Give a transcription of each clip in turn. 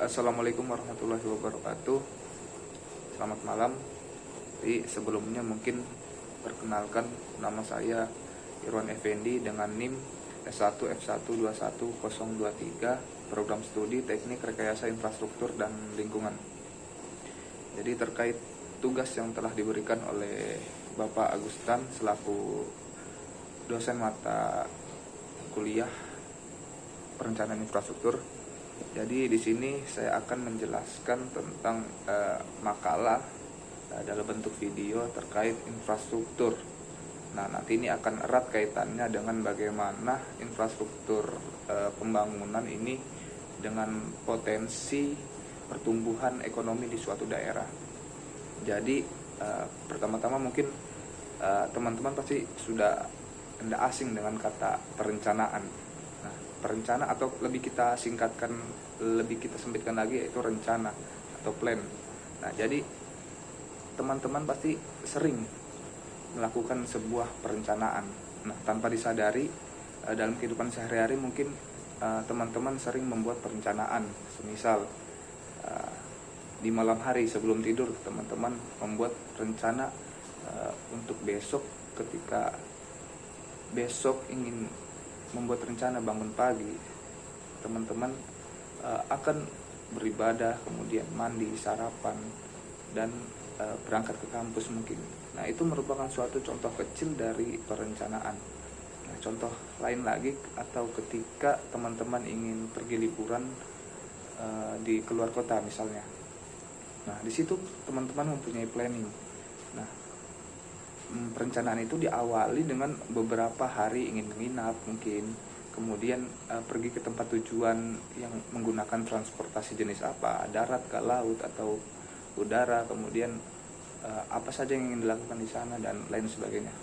Assalamualaikum warahmatullahi wabarakatuh. Selamat malam. Jadi sebelumnya mungkin perkenalkan, nama saya Irwan Effendi dengan NIM S1F121023, Program Studi Teknik Rekayasa Infrastruktur dan Lingkungan. Jadi terkait tugas yang telah diberikan oleh Bapak Agustan selaku dosen mata kuliah perencanaan infrastruktur. Jadi di sini saya akan menjelaskan tentang makalah dalam bentuk video terkait infrastruktur. Nah, nanti ini akan erat kaitannya dengan bagaimana infrastruktur pembangunan ini dengan potensi pertumbuhan ekonomi di suatu daerah. Jadi pertama-tama mungkin teman-teman pasti sudah tidak asing dengan kata perencanaan. Nah, perencana atau lebih kita singkatkan, lebih kita sempitkan lagi yaitu rencana atau plan. Nah, jadi teman-teman pasti sering melakukan sebuah perencanaan. Nah, tanpa disadari dalam kehidupan sehari-hari mungkin teman-teman sering membuat perencanaan. Semisal di malam hari sebelum tidur teman-teman membuat rencana untuk besok, ketika besok ingin membuat rencana bangun pagi, teman-teman akan beribadah, kemudian mandi, sarapan, dan berangkat ke kampus mungkin. Nah, itu merupakan suatu contoh kecil dari perencanaan. Nah, contoh lain lagi, atau ketika teman-teman ingin pergi liburan di keluar kota misalnya. Nah, di situ teman-teman mempunyai planning. Nah, perencanaan itu diawali dengan beberapa hari ingin menginap mungkin, kemudian pergi ke tempat tujuan yang menggunakan transportasi jenis apa, darat ke laut atau udara, kemudian apa saja yang ingin dilakukan di sana dan lain sebagainya.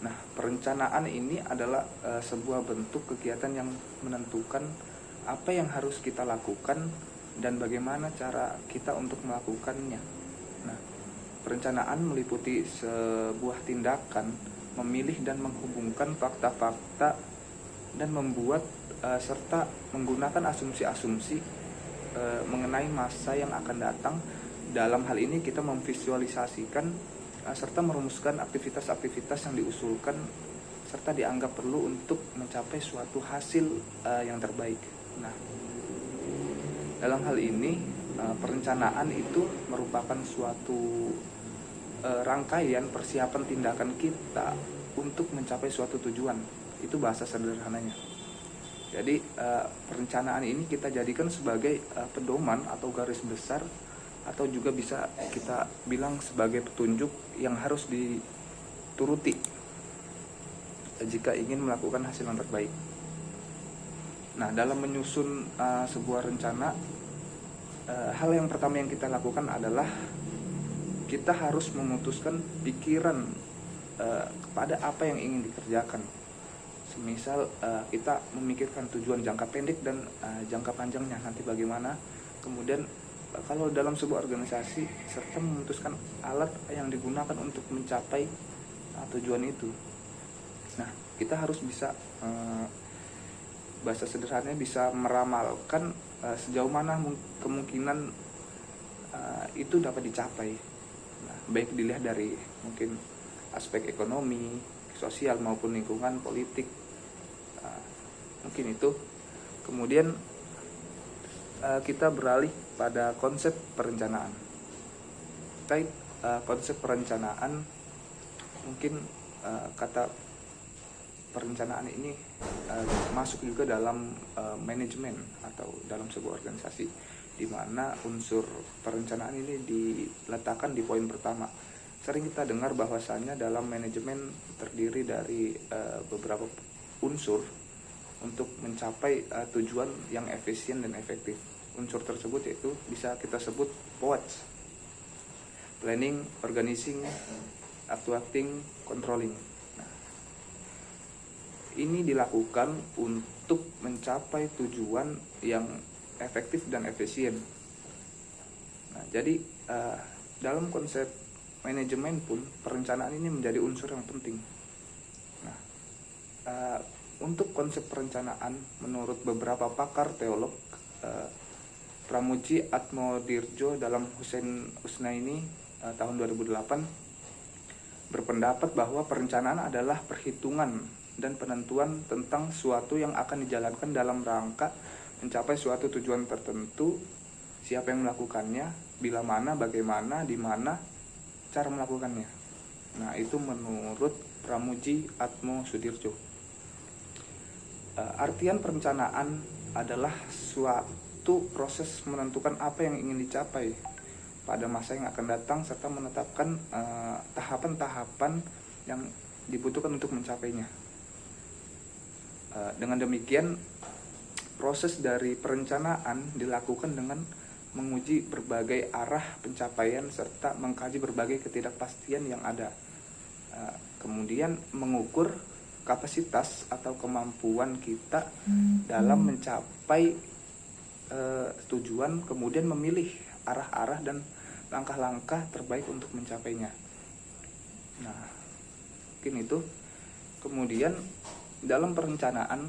Nah, perencanaan ini adalah sebuah bentuk kegiatan yang menentukan apa yang harus kita lakukan dan bagaimana cara kita untuk melakukannya. Nah, perencanaan meliputi sebuah tindakan memilih dan menghubungkan fakta-fakta dan membuat serta menggunakan asumsi-asumsi mengenai masa yang akan datang. Dalam hal ini kita memvisualisasikan serta merumuskan aktivitas-aktivitas yang diusulkan serta dianggap perlu untuk mencapai suatu hasil yang terbaik. Nah, dalam hal ini perencanaan itu merupakan suatu rangkaian persiapan tindakan kita untuk mencapai suatu tujuan. Itu bahasa sederhananya. Jadi perencanaan ini kita jadikan sebagai pedoman atau garis besar, atau juga bisa kita bilang sebagai petunjuk yang harus dituruti jika ingin melakukan hasil yang terbaik. Nah, dalam menyusun sebuah rencana, hal yang pertama yang kita lakukan adalah kita harus memutuskan pikiran kepada apa yang ingin dikerjakan. Semisal kita memikirkan tujuan jangka pendek dan jangka panjangnya nanti bagaimana. Kemudian kalau dalam sebuah organisasi serta memutuskan alat yang digunakan untuk mencapai tujuan itu. Nah, kita harus bisa bahasa sederhananya bisa meramalkan sejauh mana kemungkinan itu dapat dicapai. Nah, baik dilihat dari mungkin aspek ekonomi, sosial maupun lingkungan, politik, mungkin itu. Kemudian kita beralih pada konsep perencanaan. Terkait konsep perencanaan, mungkin kata perencanaan ini masuk juga dalam manajemen atau dalam sebuah organisasi, di mana unsur perencanaan ini diletakkan di poin pertama. Sering kita dengar bahwasannya dalam manajemen terdiri dari beberapa unsur untuk mencapai tujuan yang efisien dan efektif. Unsur tersebut yaitu bisa kita sebut POACS: planning, organizing, actuating, controlling. Ini dilakukan untuk mencapai tujuan yang efektif dan efisien. Nah, jadi dalam konsep manajemen pun perencanaan ini menjadi unsur yang penting. Nah, untuk konsep perencanaan menurut beberapa pakar teolog Pramuji Atmodirjo dalam Hussein Usnaini tahun 2008 berpendapat bahwa perencanaan adalah perhitungan dan penentuan tentang suatu yang akan dijalankan dalam rangka mencapai suatu tujuan tertentu, siapa yang melakukannya, bila mana, bagaimana, di mana, cara melakukannya. Nah, itu menurut Pramuji Atmodirjo. Artian perencanaan adalah suatu proses menentukan apa yang ingin dicapai pada masa yang akan datang serta menetapkan tahapan-tahapan yang dibutuhkan untuk mencapainya. Dengan demikian, proses dari perencanaan dilakukan dengan menguji berbagai arah pencapaian serta mengkaji berbagai ketidakpastian yang ada. Kemudian mengukur kapasitas atau kemampuan kita dalam mencapai tujuan, kemudian memilih arah-arah dan langkah-langkah terbaik untuk mencapainya. Nah, mungkin itu. Kemudian dalam perencanaan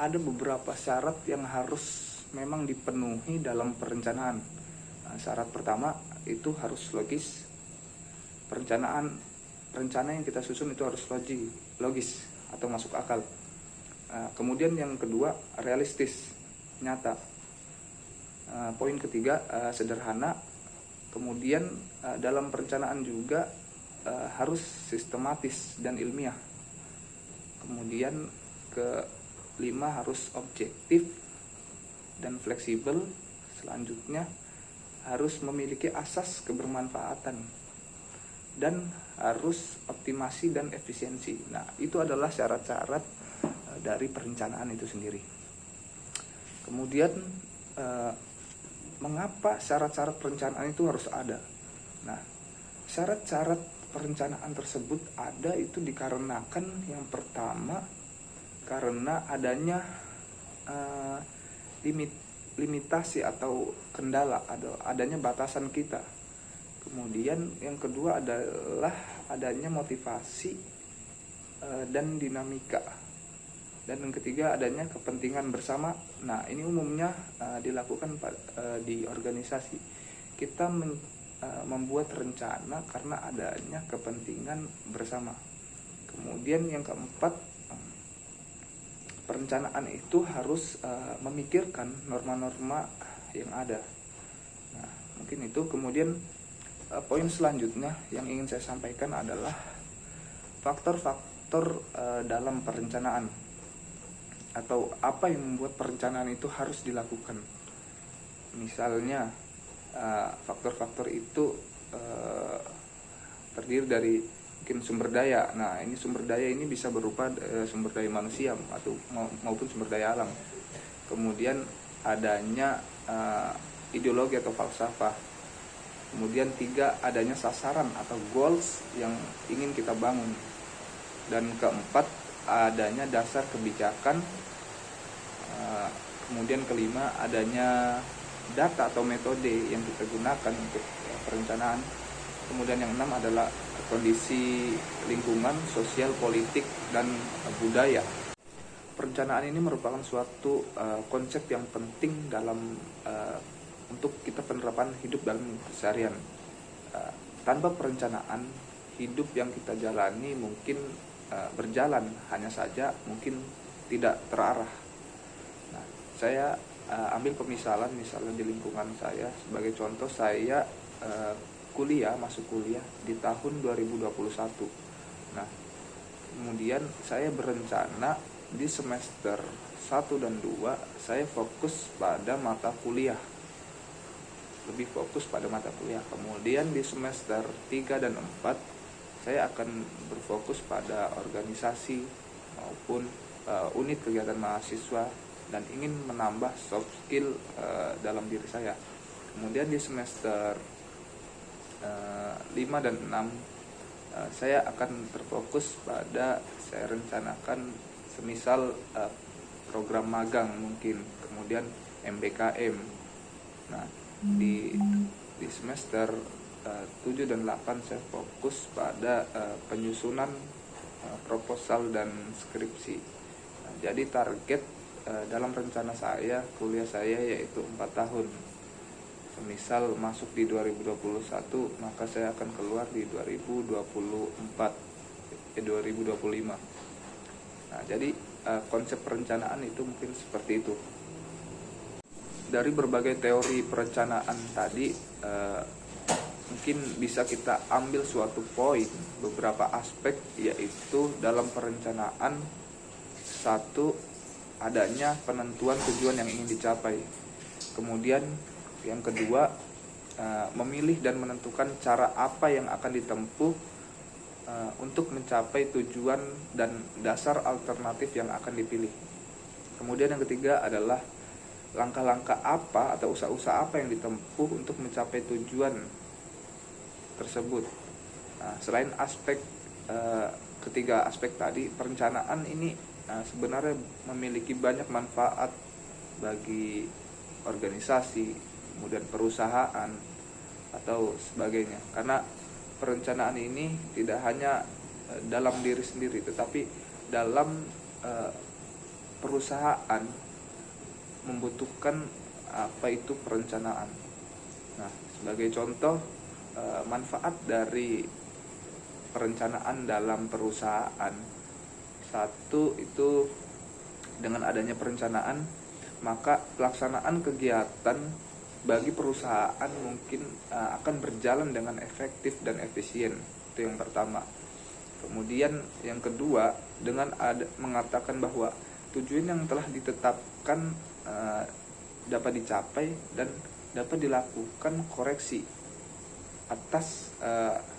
ada beberapa syarat yang harus memang dipenuhi dalam perencanaan. Nah, syarat pertama itu harus logis. Rencana yang kita susun itu harus logis atau masuk akal. Kemudian yang kedua, realistis, nyata. Poin ketiga, sederhana. Kemudian dalam perencanaan juga harus sistematis dan ilmiah. Kemudian kelima, harus objektif dan fleksibel. Selanjutnya harus memiliki asas kebermanfaatan dan harus optimasi dan efisiensi. Nah, itu adalah syarat-syarat dari perencanaan itu sendiri. Kemudian mengapa syarat-syarat perencanaan itu harus ada? Nah, syarat-syarat perencanaan tersebut ada itu dikarenakan yang pertama karena adanya limitasi atau kendala, adanya batasan kita. Kemudian yang kedua adalah adanya motivasi dan dinamika. Dan yang ketiga adanya kepentingan bersama. Nah, ini umumnya dilakukan di organisasi. Kita membuat rencana karena adanya kepentingan bersama. Kemudian yang keempat, perencanaan itu harus memikirkan norma-norma yang ada. Nah, mungkin itu. Kemudian poin selanjutnya yang ingin saya sampaikan adalah faktor-faktor dalam perencanaan, atau apa yang membuat perencanaan itu harus dilakukan. Misalnya faktor-faktor itu terdiri dari mungkin sumber daya. Nah, ini sumber daya ini bisa berupa sumber daya manusia atau maupun sumber daya alam. Kemudian adanya ideologi atau falsafah. Kemudian tiga, adanya sasaran atau goals yang ingin kita bangun. Dan keempat, adanya dasar kebijakan. Kemudian kelima, adanya data atau metode yang kita gunakan untuk perencanaan. Kemudian yang enam adalah kondisi lingkungan, sosial, politik, dan budaya. Perencanaan ini merupakan suatu konsep yang penting dalam untuk kita penerapan hidup dalam keseharian. Tanpa perencanaan, hidup yang kita jalani mungkin berjalan, hanya saja mungkin tidak terarah. Nah, saya ambil pemisalan misalnya di lingkungan saya. Sebagai contoh, saya masuk kuliah di tahun 2021. Nah, kemudian saya berencana di semester 1 dan 2 saya fokus pada mata kuliah. Lebih fokus pada mata kuliah. Kemudian di semester 3 dan 4 saya akan berfokus pada organisasi maupun unit kegiatan mahasiswa dan ingin menambah soft skill dalam diri saya. Kemudian di semester 5 dan 6 saya akan terfokus pada, saya rencanakan semisal program magang mungkin, kemudian MBKM. Nah, di semester 7 dan 8 saya fokus pada penyusunan proposal dan skripsi. Nah, jadi target dalam rencana saya kuliah saya yaitu 4 tahun. Misal masuk di 2021, maka saya akan keluar di 2025. Nah, jadi konsep perencanaan itu mungkin seperti itu. Dari berbagai teori perencanaan tadi, mungkin bisa kita ambil suatu poin, beberapa aspek, yaitu dalam perencanaan, satu, adanya penentuan tujuan yang ingin dicapai. Kemudian yang kedua, memilih dan menentukan cara apa yang akan ditempuh untuk mencapai tujuan dan dasar alternatif yang akan dipilih. Kemudian yang ketiga adalah langkah-langkah apa atau usaha-usaha apa yang ditempuh untuk mencapai tujuan tersebut. Nah, selain aspek ketiga aspek tadi, perencanaan ini sebenarnya memiliki banyak manfaat bagi organisasi, kemudian perusahaan atau sebagainya. Karena perencanaan ini tidak hanya dalam diri sendiri, tetapi dalam perusahaan membutuhkan apa itu perencanaan. Nah, sebagai contoh, manfaat dari perencanaan dalam perusahaan, satu itu dengan adanya perencanaan, maka pelaksanaan kegiatan bagi perusahaan mungkin akan berjalan dengan efektif dan efisien. Itu yang pertama. Kemudian yang kedua, dengan mengatakan bahwa tujuan yang telah ditetapkan dapat dicapai dan dapat dilakukan koreksi atas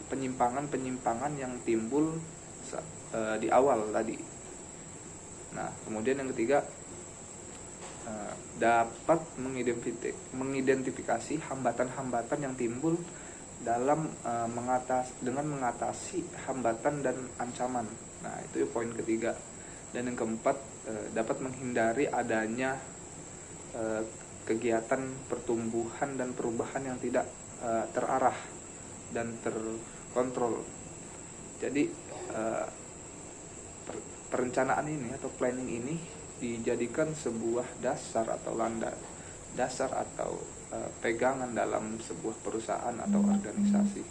penyimpangan-penyimpangan yang timbul di awal tadi. Nah, kemudian yang ketiga, dapat mengidentifikasi hambatan-hambatan yang timbul dalam mengatasi hambatan dan ancaman. Nah, itu poin ketiga. Dan yang keempat, dapat menghindari adanya kegiatan pertumbuhan dan perubahan yang tidak terarah dan terkontrol. Jadi perencanaan ini atau planning ini dijadikan sebuah dasar atau pegangan dalam sebuah perusahaan atau organisasi.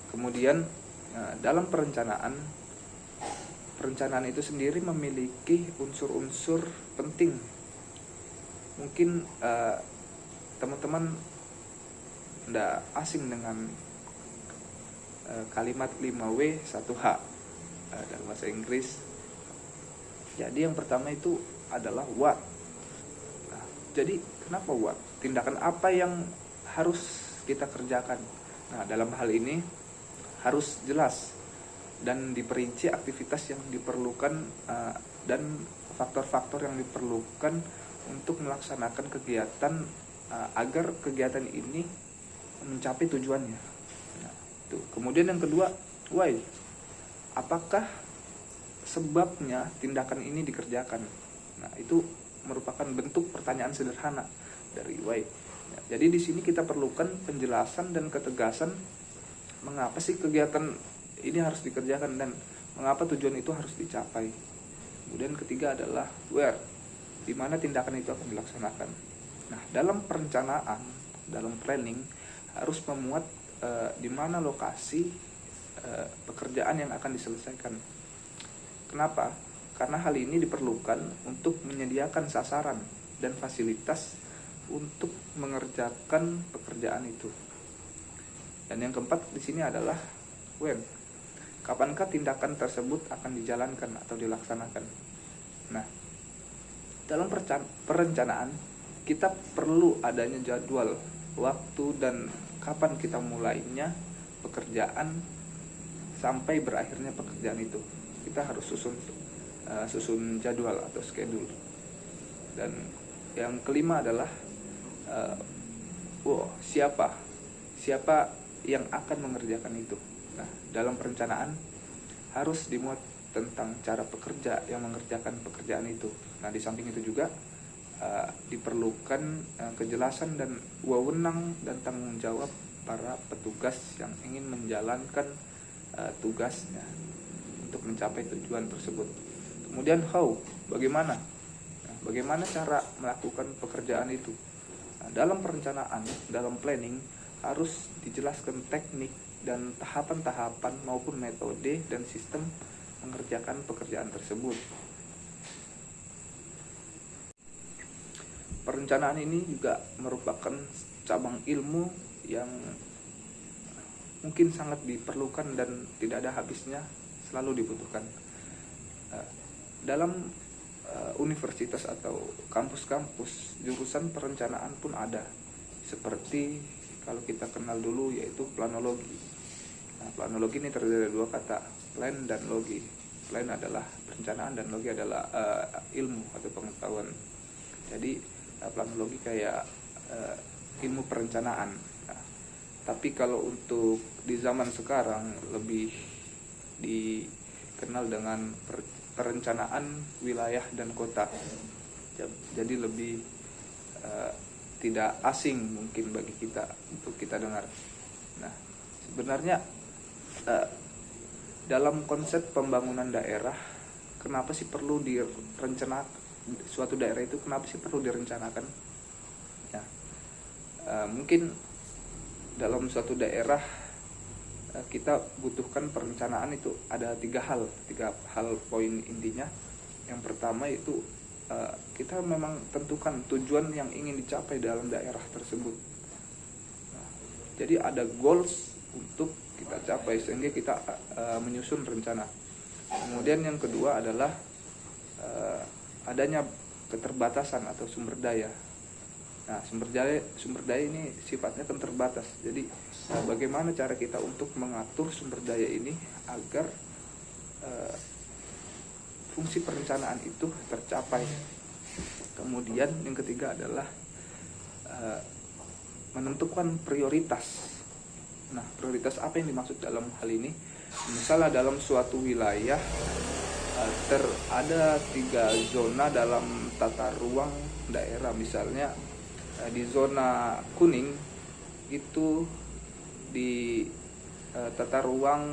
Kemudian dalam perencanaan itu sendiri memiliki unsur-unsur penting. Mungkin teman-teman tidak asing dengan kalimat 5W 1H dalam bahasa Inggris. Jadi yang pertama itu adalah what. Nah, jadi kenapa what? Tindakan apa yang harus kita kerjakan? Nah, dalam hal ini harus jelas dan diperinci aktivitas yang diperlukan dan faktor-faktor yang diperlukan untuk melaksanakan kegiatan agar kegiatan ini mencapai tujuannya. Nah, itu. Kemudian yang kedua, why? Apakah sebabnya tindakan ini dikerjakan? Nah, itu merupakan bentuk pertanyaan sederhana dari why. Nah, jadi di sini kita perlukan penjelasan dan ketegasan mengapa sih kegiatan ini harus dikerjakan dan mengapa tujuan itu harus dicapai. Kemudian ketiga adalah where, di mana tindakan itu akan dilaksanakan. Nah, dalam perencanaan, dalam planning harus memuat di mana lokasi pekerjaan yang akan diselesaikan. Kenapa? Karena hal ini diperlukan untuk menyediakan sasaran dan fasilitas untuk mengerjakan pekerjaan itu. Dan yang keempat di sini adalah when. Kapankah tindakan tersebut akan dijalankan atau dilaksanakan? Nah, dalam perencanaan kita perlu adanya jadwal, waktu, dan kapan kita mulainya pekerjaan sampai berakhirnya pekerjaan itu. Kita harus susun jadwal atau schedule. Dan yang kelima adalah siapa yang akan mengerjakan itu. Nah, dalam perencanaan harus dimuat tentang cara pekerja yang mengerjakan pekerjaan itu. Nah, di samping itu juga diperlukan kejelasan dan wewenang dan tanggung jawab para petugas yang ingin menjalankan tugasnya untuk mencapai tujuan tersebut. Kemudian how, bagaimana? Nah, bagaimana cara melakukan pekerjaan itu? Nah, dalam perencanaan, dalam planning harus dijelaskan teknik dan tahapan-tahapan maupun metode dan sistem mengerjakan pekerjaan tersebut. Perencanaan ini juga merupakan cabang ilmu yang mungkin sangat diperlukan dan tidak ada habisnya, selalu dibutuhkan. Dalam universitas atau kampus-kampus, jurusan perencanaan pun ada. Seperti kalau kita kenal dulu yaitu planologi. Nah, planologi ini terdiri dari dua kata, plan dan logi. Plan adalah perencanaan dan logi adalah ilmu atau pengetahuan. Jadi planologi kayak ilmu perencanaan. Nah, tapi kalau untuk di zaman sekarang lebih dikenal dengan perencanaan wilayah dan kota. Jadi lebih tidak asing mungkin bagi kita untuk kita dengar. Nah, sebenarnya dalam konsep pembangunan daerah, kenapa sih perlu direncanakan suatu daerah itu? Kenapa sih perlu direncanakan? Ya, mungkin dalam suatu daerah kita butuhkan perencanaan itu ada tiga hal poin intinya. Yang pertama itu kita memang tentukan tujuan yang ingin dicapai dalam daerah tersebut. Nah, jadi ada goals untuk kita capai sehingga kita menyusun rencana. Kemudian yang kedua adalah adanya keterbatasan atau sumber daya. Nah, sumber daya ini sifatnya kan terbatas. Jadi bagaimana cara kita untuk mengatur sumber daya ini agar fungsi perencanaan itu tercapai. Kemudian yang ketiga adalah menentukan prioritas. Nah, prioritas apa yang dimaksud dalam hal ini? Misalnya dalam suatu wilayah ada 3 zona dalam tata ruang daerah. Misalnya di zona kuning itu di tata ruang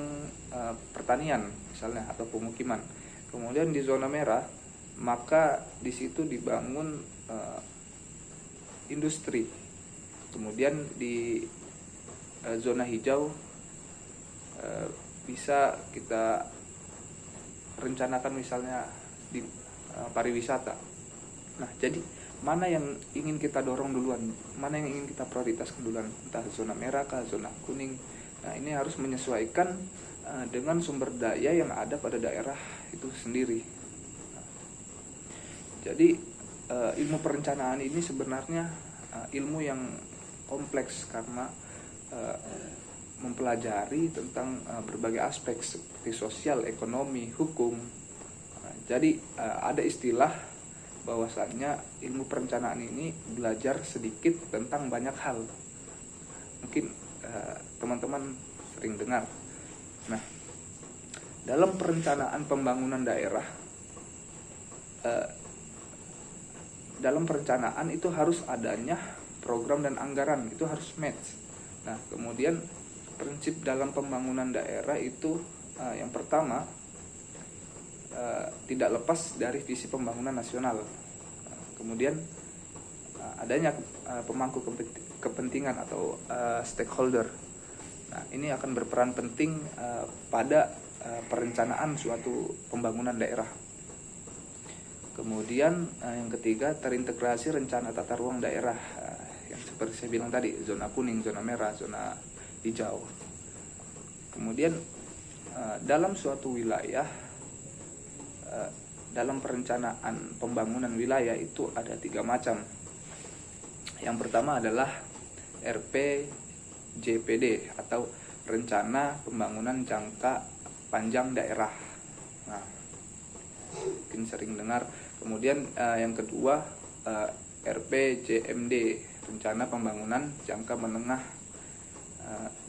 pertanian misalnya atau pemukiman. Kemudian di zona merah maka di situ dibangun industri. Kemudian di zona hijau bisa kita rencanakan misalnya di pariwisata. Nah, jadi mana yang ingin kita dorong duluan, mana yang ingin kita prioritaskan duluan, entah zona merah kah, zona kuning. Nah, ini harus menyesuaikan dengan sumber daya yang ada pada daerah itu sendiri. Jadi ilmu perencanaan ini sebenarnya ilmu yang kompleks karena mempelajari tentang berbagai aspek seperti sosial, ekonomi, hukum. Jadi ada istilah bahwasanya ilmu perencanaan ini belajar sedikit tentang banyak hal. Mungkin teman-teman sering dengar. Nah, dalam perencanaan pembangunan daerah, dalam perencanaan itu harus adanya program dan anggaran, itu harus match. Nah, kemudian prinsip dalam pembangunan daerah itu yang pertama tidak lepas dari visi pembangunan nasional. Kemudian adanya pemangku kepentingan atau stakeholder. Nah, ini akan berperan penting pada perencanaan suatu pembangunan daerah. Kemudian yang ketiga, terintegrasi rencana tata ruang daerah yang seperti saya bilang tadi, zona kuning, zona merah, zona hijau. Kemudian dalam suatu wilayah, dalam perencanaan pembangunan wilayah itu ada 3 macam. Yang pertama adalah RPJPD atau Rencana Pembangunan Jangka Panjang Daerah. Nah, mungkin sering dengar. Kemudian yang kedua RPJMD, Rencana Pembangunan Jangka Menengah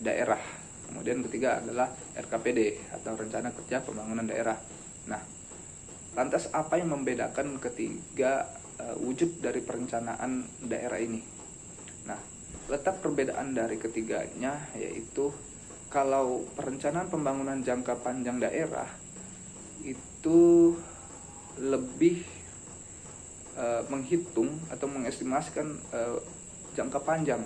Daerah. Kemudian ketiga adalah RKPD atau Rencana Kerja Pembangunan Daerah. Nah, lantas apa yang membedakan ketiga wujud dari perencanaan daerah ini? Nah, letak perbedaan dari ketiganya yaitu kalau perencanaan pembangunan jangka panjang daerah itu lebih menghitung atau mengestimasikan jangka panjang.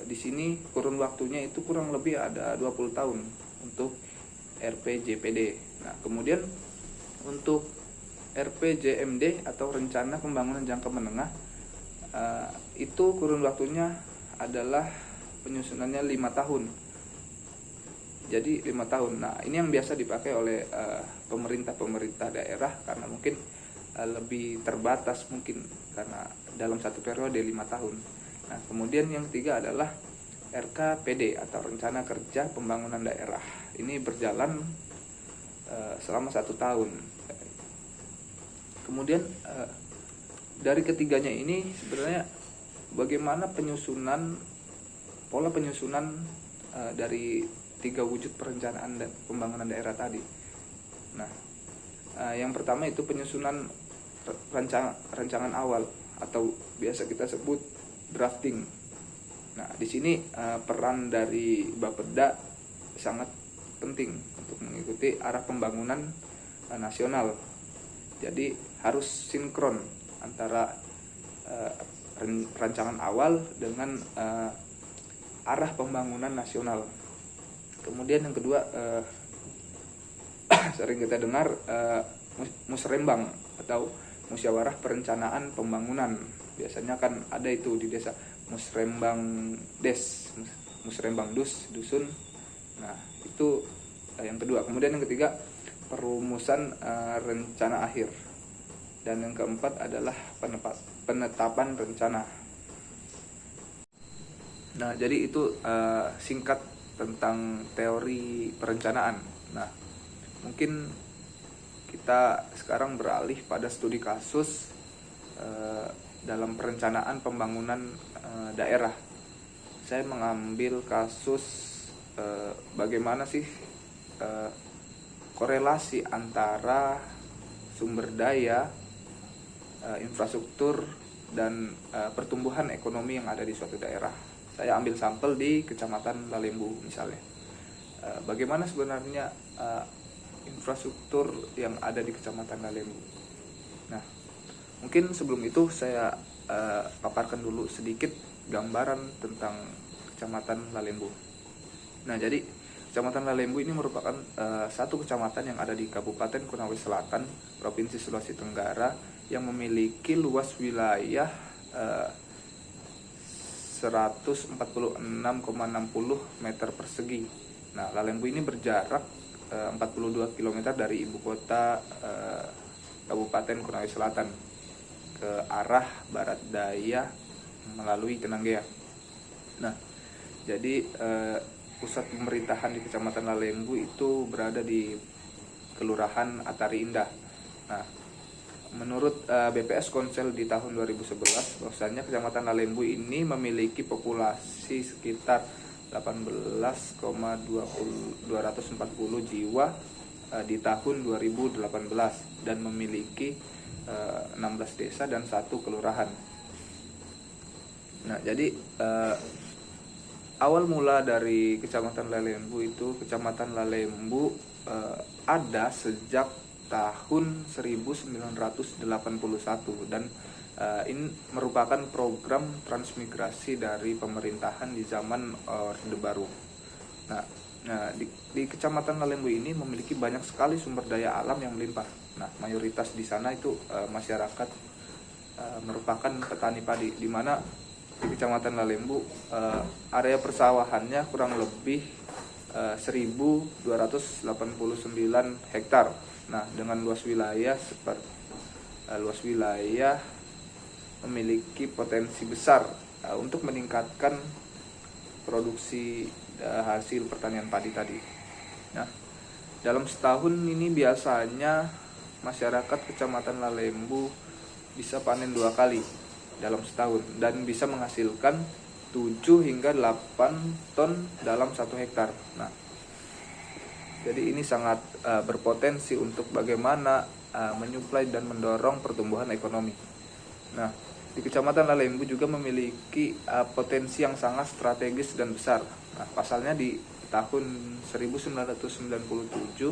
Di sini kurun waktunya itu kurang lebih ada 20 tahun untuk RPJPD. Nah, kemudian untuk RPJMD atau rencana pembangunan jangka menengah itu kurun waktunya adalah penyusunannya 5 tahun. Jadi 5 tahun. Nah, ini yang biasa dipakai oleh pemerintah daerah karena mungkin lebih terbatas mungkin karena dalam satu periode 5 tahun. Nah, kemudian yang ketiga adalah RKPD atau Rencana Kerja Pembangunan Daerah. Ini berjalan selama 1 tahun. Kemudian dari ketiganya ini sebenarnya bagaimana pola penyusunan dari 3 wujud perencanaan dan pembangunan daerah tadi. Nah, yang pertama itu penyusunan rancangan awal atau biasa kita sebut drafting. Nah, di sini peran dari Bapeda sangat penting untuk mengikuti arah pembangunan nasional. Jadi harus sinkron antara rancangan awal dengan arah pembangunan nasional. Kemudian yang kedua sering kita dengar musrembang atau musyawarah perencanaan pembangunan. Biasanya kan ada itu di desa, musrembang dusun. Nah, itu yang kedua. Kemudian yang ketiga perumusan rencana akhir. Dan yang keempat adalah penetapan rencana. Nah, jadi itu singkat tentang teori perencanaan. Nah, mungkin kita sekarang beralih pada studi kasus dalam perencanaan pembangunan daerah. Saya mengambil kasus bagaimana sih korelasi antara sumber daya, infrastruktur, dan pertumbuhan ekonomi yang ada di suatu daerah. Saya ambil sampel di Kecamatan Lalembu misalnya. Bagaimana sebenarnya infrastruktur yang ada di Kecamatan Lalembu. Nah, mungkin sebelum itu saya paparkan dulu sedikit gambaran tentang Kecamatan Lalembu. Nah, jadi Kecamatan Lalembu ini merupakan satu kecamatan yang ada di Kabupaten Konawe Selatan, Provinsi Sulawesi Tenggara, yang memiliki luas wilayah 146,60 meter persegi. Nah, Lalembu ini berjarak 42 km dari ibu kota Kabupaten Konawe Selatan ke arah barat daya melalui Kenanggea. Nah, jadi pusat pemerintahan di Kecamatan Lalembu itu berada di Kelurahan Atari Indah. Nah, menurut BPS Konsel di tahun 2011, bahwasanya Kecamatan Lalembu ini memiliki populasi sekitar 18,240 jiwa di tahun 2018 dan memiliki 16 desa dan 1 kelurahan. Nah, jadi awal mula dari Kecamatan Lalembu itu, Kecamatan Lalembu ada sejak tahun 1981 dan ini merupakan program transmigrasi dari pemerintahan di zaman Orde Baru. Nah, di Kecamatan Lalembu ini memiliki banyak sekali sumber daya alam yang melimpah. Nah, mayoritas di sana itu masyarakat merupakan petani padi, di mana di Kecamatan Lalembu area persawahannya kurang lebih 1.289 hektar. Nah, dengan luas wilayah memiliki potensi besar untuk meningkatkan produksi hasil pertanian padi tadi. Nah, dalam setahun ini biasanya masyarakat Kecamatan Lalembu bisa panen 2 kali dalam setahun dan bisa menghasilkan 7 hingga 8 ton dalam 1 hektar. Nah, jadi ini sangat berpotensi untuk bagaimana menyuplai dan mendorong pertumbuhan ekonomi. Nah, di Kecamatan Lalembu juga memiliki potensi yang sangat strategis dan besar. Nah, pasalnya di tahun 1997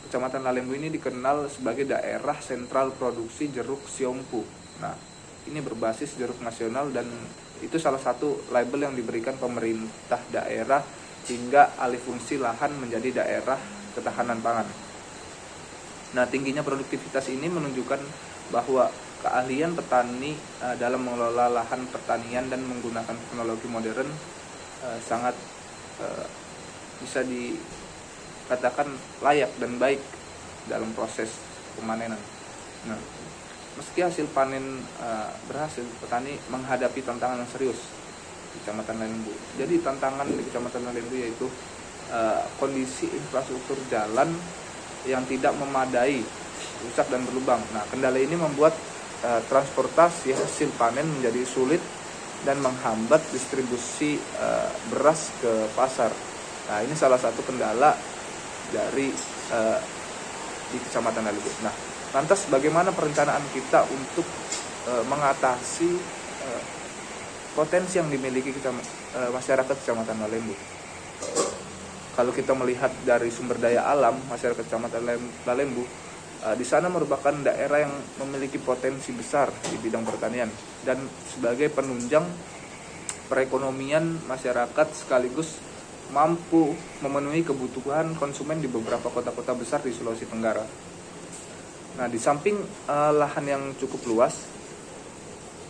Kecamatan Lalembu ini dikenal sebagai daerah sentral produksi jeruk siompu. Nah, ini berbasis jeruk nasional dan itu salah satu label yang diberikan pemerintah daerah hingga alih fungsi lahan menjadi daerah ketahanan pangan. Nah, tingginya produktivitas ini menunjukkan bahwa keahlian petani dalam mengelola lahan pertanian dan menggunakan teknologi modern sangat bisa dikatakan layak dan baik dalam proses pemanenan. Nah, meski hasil panen berhasil, petani menghadapi tantangan yang serius di Kecamatan Lalembu. Jadi tantangan di Kecamatan Lalembu yaitu kondisi infrastruktur jalan yang tidak memadai, rusak dan berlubang. Nah, kendala ini membuat transportasi hasil panen menjadi sulit dan menghambat distribusi beras ke pasar. Nah, ini salah satu kendala dari di Kecamatan Lalembu. Nah, lantas bagaimana perencanaan kita untuk mengatasi potensi yang dimiliki masyarakat Kecamatan Lalembu? Kalau kita melihat dari sumber daya alam, masyarakat Kecamatan Lalembu di sana merupakan daerah yang memiliki potensi besar di bidang pertanian dan sebagai penunjang perekonomian masyarakat sekaligus mampu memenuhi kebutuhan konsumen di beberapa kota-kota besar di Sulawesi Tenggara. Nah, di samping lahan yang cukup luas,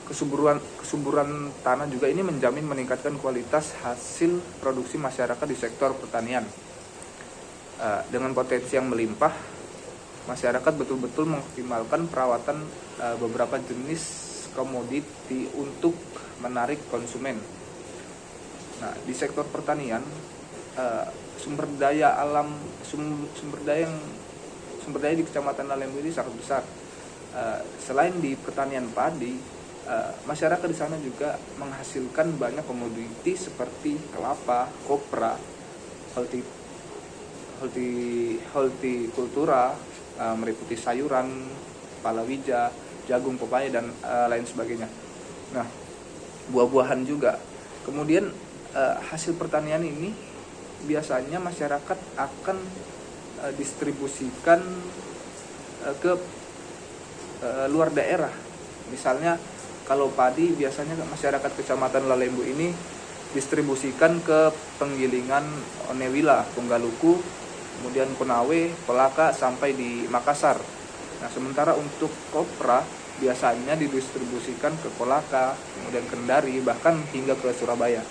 kesuburan tanah juga ini menjamin meningkatkan kualitas hasil produksi masyarakat di sektor pertanian. Dengan potensi yang melimpah, masyarakat betul-betul mengoptimalkan perawatan beberapa jenis komoditi untuk menarik konsumen. Nah, di sektor pertanian, sumber daya di Kecamatan Lalembu ini sangat besar. Selain di pertanian padi, masyarakat di sana juga menghasilkan banyak komoditi seperti kelapa, kopra, hortikultura, meliputi sayuran, palawija, jagung, pepaya dan lain sebagainya. Nah, buah-buahan juga. Kemudian hasil pertanian ini biasanya masyarakat akan distribusikan ke luar daerah. Misalnya kalau padi biasanya masyarakat Kecamatan Lalembu ini distribusikan ke penggilingan Onewila, Tunggaluku, kemudian Konawe, Kolaka sampai di Makassar. Nah, sementara untuk kopra biasanya didistribusikan ke Kolaka, kemudian Kendari, bahkan hingga ke Surabaya.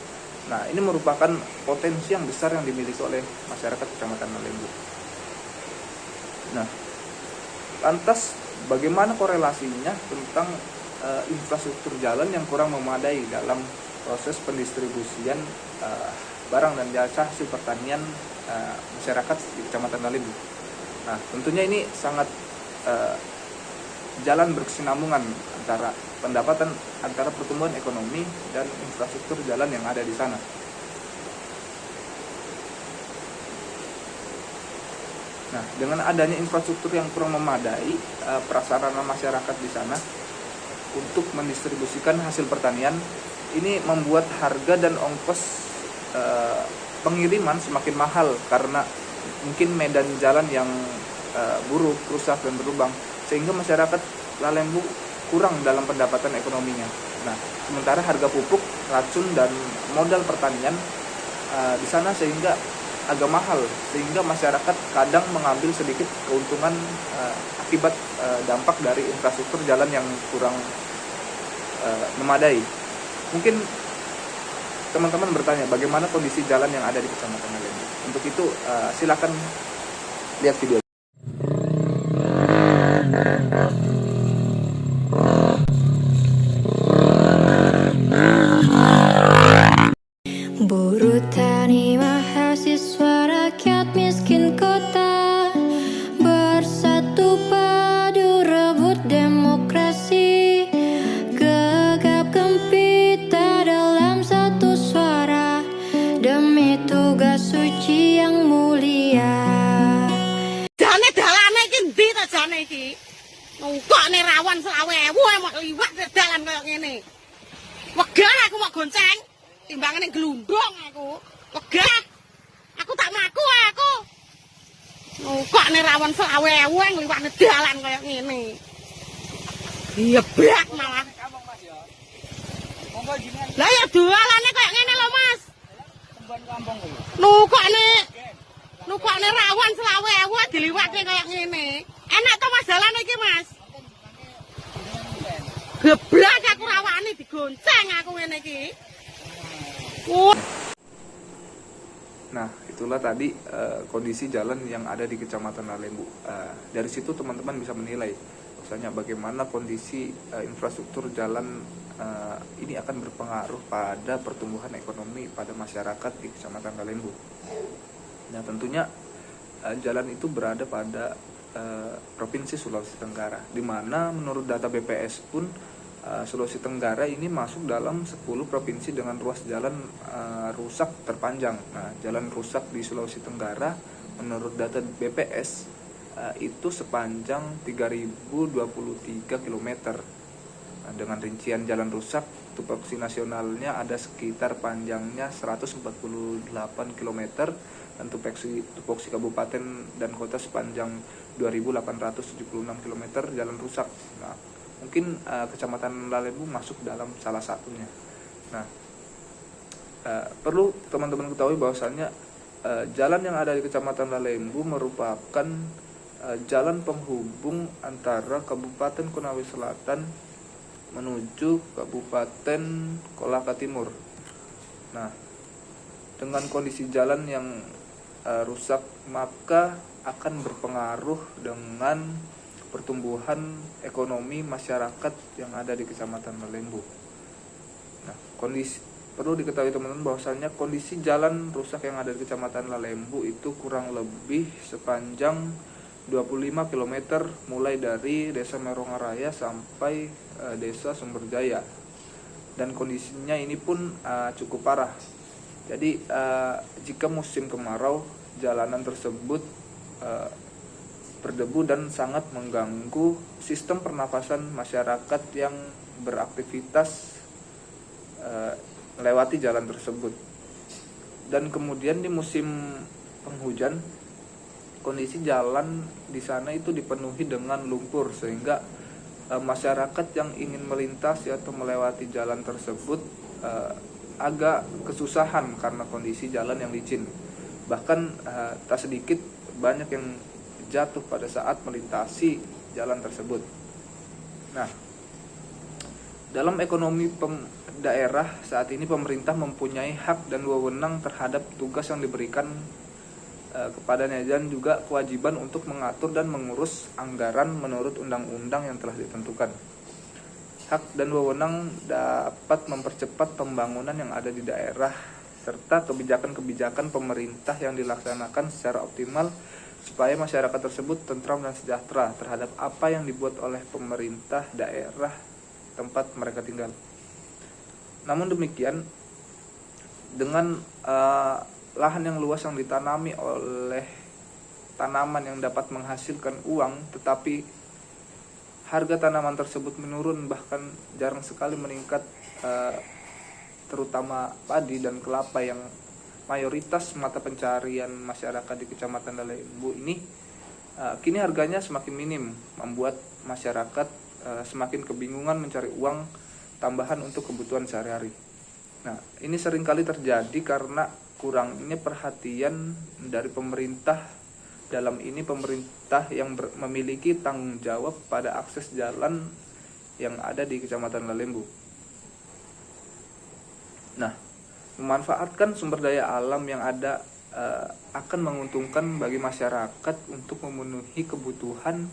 Nah, ini merupakan potensi yang besar yang dimiliki oleh masyarakat Kecamatan Lalembu. Nah, lantas bagaimana korelasinya tentang infrastruktur jalan yang kurang memadai dalam proses pendistribusian barang dan jasa hasil pertanian masyarakat di Kecamatan Lalembu? Nah, tentunya ini sangat jalan berkesinambungan antara pertumbuhan ekonomi dan infrastruktur jalan yang ada di sana. Nah, dengan adanya infrastruktur yang kurang memadai, prasarana masyarakat di sana untuk mendistribusikan hasil pertanian ini membuat harga dan ongkos pengiriman semakin mahal karena mungkin medan jalan yang buruk, rusak dan berlubang, sehingga masyarakat Lalembu kurang dalam pendapatan ekonominya. Nah, sementara harga pupuk, racun dan modal pertanian di sana sehingga agak mahal, sehingga masyarakat kadang mengambil sedikit keuntungan akibat dampak dari infrastruktur jalan yang kurang memadai. Mungkin teman-teman bertanya bagaimana kondisi jalan yang ada di Kecamatan Lalembu. Untuk itu silakan lihat video. Buruh tani mahasiswa rakyat miskin kota bersatu padu rebut demokrasi, gegap gempita dalam satu suara demi tugas suci yang mulia. Jane dalane iki ndi ta jane iki? Nungkokne rawan selawe ewu mek liwat dalan koyo ngene. Wegah aku mau gonceng timbangane glundung aku. Wegah. rawan selawe yang liwat dalan kayak gini. Iya brak malah. Lah ya jualannya kayak gini loh mas. Nukokne rawan selawe diliwatnya kayak gini. Enak tuh mas jalan iki mas. Gebrak aku rawani digonceng aku ngene iki. Nah, itulah tadi kondisi jalan yang ada di Kecamatan Lalembu. Dari situ teman-teman bisa menilai misalnya bagaimana kondisi infrastruktur jalan ini akan berpengaruh pada pertumbuhan ekonomi pada masyarakat di Kecamatan Lalembu. Nah, tentunya jalan itu berada pada Provinsi Sulawesi Tenggara, di mana menurut data BPS pun Sulawesi Tenggara ini masuk dalam 10 provinsi dengan ruas jalan rusak terpanjang. Nah, jalan rusak di Sulawesi Tenggara menurut data BPS itu sepanjang 3023 km. Nah, dengan rincian jalan rusak, tupoksi nasionalnya ada sekitar panjangnya 148 km dan tupoksi kabupaten dan kota sepanjang 2.876 km jalan rusak. Nah, mungkin Kecamatan Lalembu masuk dalam salah satunya. Nah, perlu teman-teman ketahui bahwasannya jalan yang ada di Kecamatan Lalembu merupakan jalan penghubung antara Kabupaten Konawe Selatan menuju Kabupaten Kolaka Timur. Nah, dengan kondisi jalan yang rusak, maka akan berpengaruh dengan pertumbuhan ekonomi masyarakat yang ada di Kecamatan Lalembu. Nah, perlu diketahui teman-teman bahwasannya kondisi jalan rusak yang ada di Kecamatan Lalembu itu kurang lebih sepanjang 25 km mulai dari Desa Merongaraya sampai Desa Sumberjaya. Dan kondisinya ini pun cukup parah. Jadi jika musim kemarau, jalanan tersebut berdebu dan sangat mengganggu sistem pernafasan masyarakat yang beraktivitas melewati jalan tersebut. Dan kemudian di musim penghujan, kondisi jalan di sana itu dipenuhi dengan lumpur, sehingga masyarakat yang ingin melintasi atau melewati jalan tersebut agak kesusahan karena kondisi jalan yang licin. Bahkan tak sedikit banyak yang jatuh pada saat melintasi jalan tersebut. Nah, dalam ekonomi daerah saat ini pemerintah mempunyai hak dan wewenang terhadap tugas yang diberikan kepadanya dan juga kewajiban untuk mengatur dan mengurus anggaran menurut undang-undang yang telah ditentukan. Hak dan wewenang dapat mempercepat pembangunan yang ada di daerah serta kebijakan-kebijakan pemerintah yang dilaksanakan secara optimal supaya masyarakat tersebut tentram dan sejahtera terhadap apa yang dibuat oleh pemerintah daerah tempat mereka tinggal. Namun demikian, dengan lahan yang luas yang ditanami oleh tanaman yang dapat menghasilkan uang, tetapi harga tanaman tersebut menurun, bahkan jarang sekali meningkat, terutama padi dan kelapa yang mayoritas mata pencarian masyarakat di Kecamatan Lalembu ini, kini harganya semakin minim, membuat masyarakat semakin kebingungan mencari uang tambahan untuk kebutuhan sehari-hari. Nah, ini seringkali terjadi karena kurangnya perhatian dari pemerintah. Dalam ini pemerintah yang memiliki tanggung jawab pada akses jalan yang ada di Kecamatan Lalembu. Nah, memanfaatkan sumber daya alam yang ada akan menguntungkan bagi masyarakat untuk memenuhi kebutuhan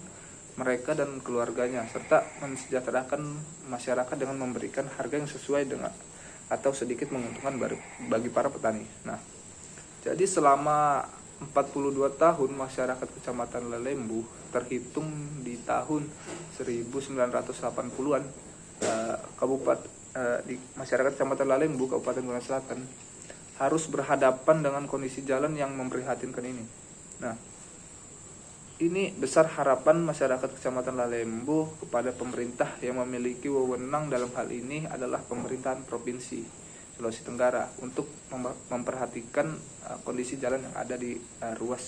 mereka dan keluarganya, serta mensejahterakan masyarakat dengan memberikan harga yang sesuai dengan atau sedikit menguntungkan bagi para petani. Nah, jadi selama 42 tahun masyarakat Kecamatan Lalembu, terhitung di tahun 1980-an, di masyarakat Kecamatan Lalembu, Kabupaten Konawe Selatan, harus berhadapan dengan kondisi jalan yang memprihatinkan ini. Nah, ini besar harapan masyarakat Kecamatan Lalembu kepada pemerintah yang memiliki wewenang dalam hal ini adalah pemerintahan Provinsi Sulawesi Tenggara untuk memperhatikan kondisi jalan yang ada di ruas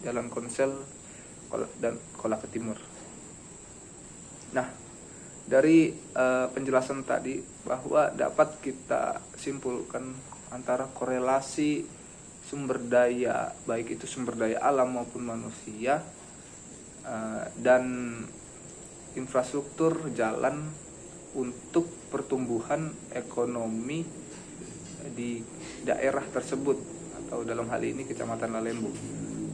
Jalan Konsel dan Kolaka Timur. Nah, dari penjelasan tadi bahwa dapat kita simpulkan antara korelasi sumber daya, baik itu sumber daya alam maupun manusia, dan infrastruktur jalan untuk pertumbuhan ekonomi di daerah tersebut, atau dalam hal ini Kecamatan Lalembu.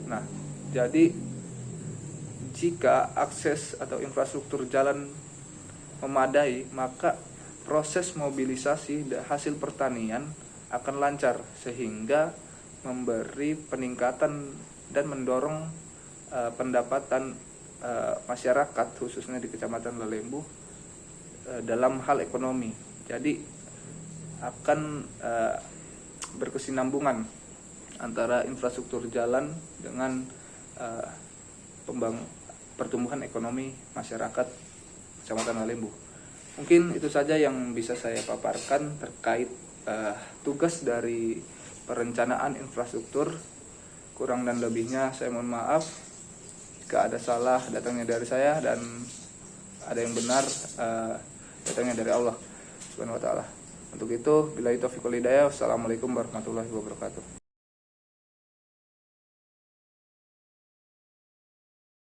Nah, jadi jika akses atau infrastruktur jalan memadai, maka proses mobilisasi hasil pertanian akan lancar, sehingga memberi peningkatan dan mendorong pendapatan masyarakat khususnya di Kecamatan Lalembu dalam hal ekonomi. Jadi akan berkesinambungan antara infrastruktur jalan dengan pertumbuhan ekonomi masyarakat Kecamatan Lalembu. Mungkin itu saja yang bisa saya paparkan terkait tugas dari perencanaan infrastruktur. Kurang dan lebihnya saya mohon maaf. Jika ada salah, datangnya dari saya, dan ada yang benar, datangnya dari Allah Subhanahu wa taala. Untuk itu, billahi taufiq wal hidayah. Wassalamualaikum warahmatullahi wabarakatuh.